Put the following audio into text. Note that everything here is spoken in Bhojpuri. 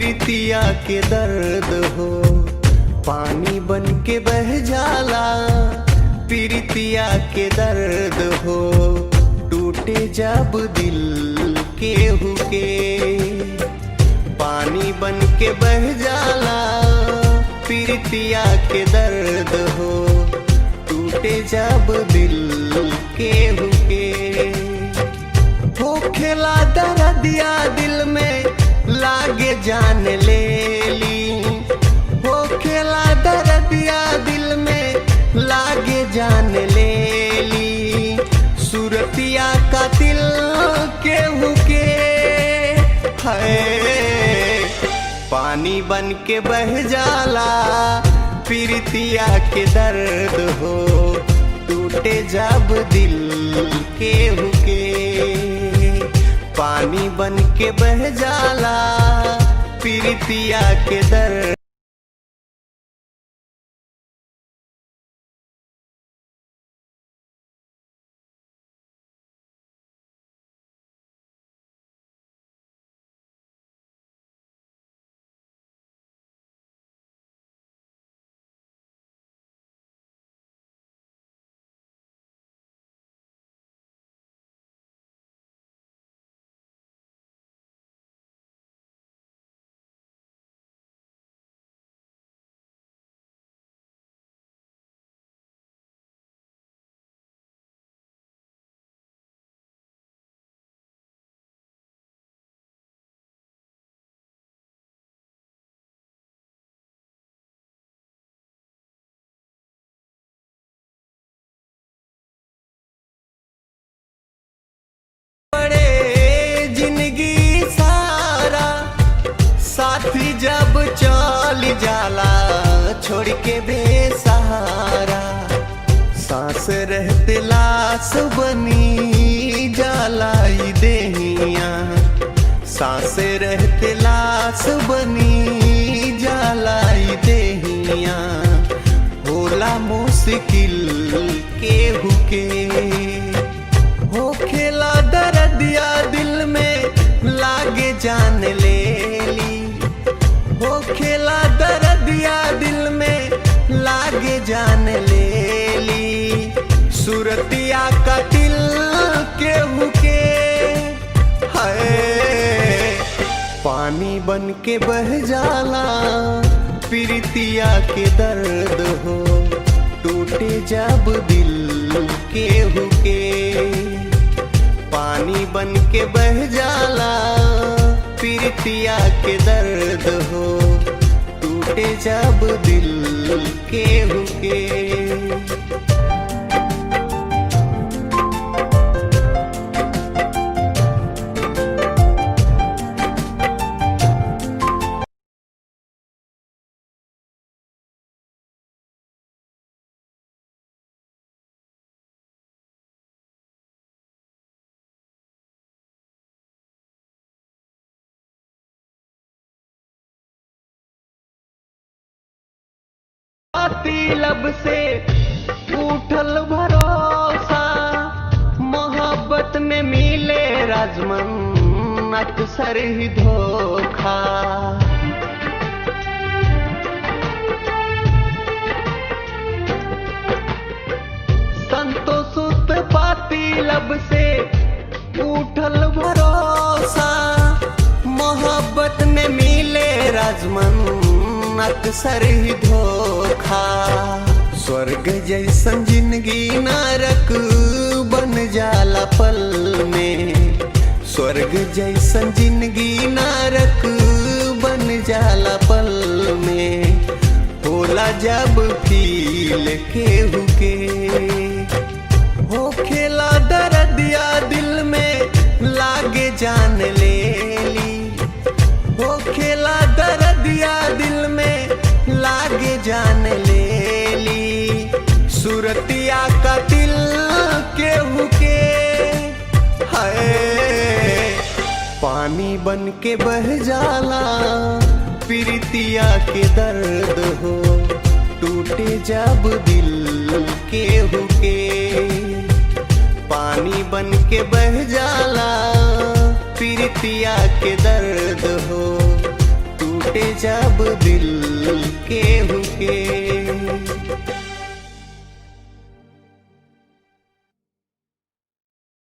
प्रीतिया के दर्द हो, पानी बन के बह जाला। प्रीतिया के दर्द हो, टूटे जब दिल केहू के, पानी बन के बह जाला। प्रीतिया के दर्द हो, टूटे जब दिल केहू के। हो खेला दर्दिया दिल में लागे जान ले ली। हो खेला दर्दिया दिल में लागे जान ले ली। सूरतिया का दिल केहू के है, पानी बन के बह जाला। प्रीतिया के दर्द हो, टूटे जब दिल केहू के, पानी बन के बह जाला। प्रीतिया के दर्द साथी जब चल जाला छोड़ के बेसहारा। सांस रहते लाश बनी जाला ई देहिया। सांस रहते लाश बनी जाला ई देहिया। होला मुश्किल केहू के, हो खेला दर्दिया दिल में लागे जान ले ली। हो खेला दर्दिया दिल में लागे जान ले ली। सूरतिया का दिल केहू के है, पानी बन के बह जाला। प्रीतिया के दर्द हो, टूटे जब दिल केहू के, पानी बन के बह जाला। प्रीतिया के दर्द हो, टूटे जब दिल केहू के। लब से उठल भरोसा, मोहब्बत में मिले राजमन अक्सर ही धोखा। संतोष पाती लब से उठल भरोसा, मोहब्बत में मिले राजमन अक्सर ही धोखा। स्वर्ग जैसन जिंदगी नरक बन जाला पल में। स्वर्ग जैसन जिंदगी नरक बन जाला पल में। होला जब फील केहू के, हो खेला दर्दिया दिल में लागे जान ले ली। हो खेला दर्दिया दिल में लागे जान ले ली। सूरतिया का दिल केहू के है, पानी बन के बह जाला। प्रीतिया के दर्द हो, टूटे जब दिल केहू के, पानी बन के बह जाला।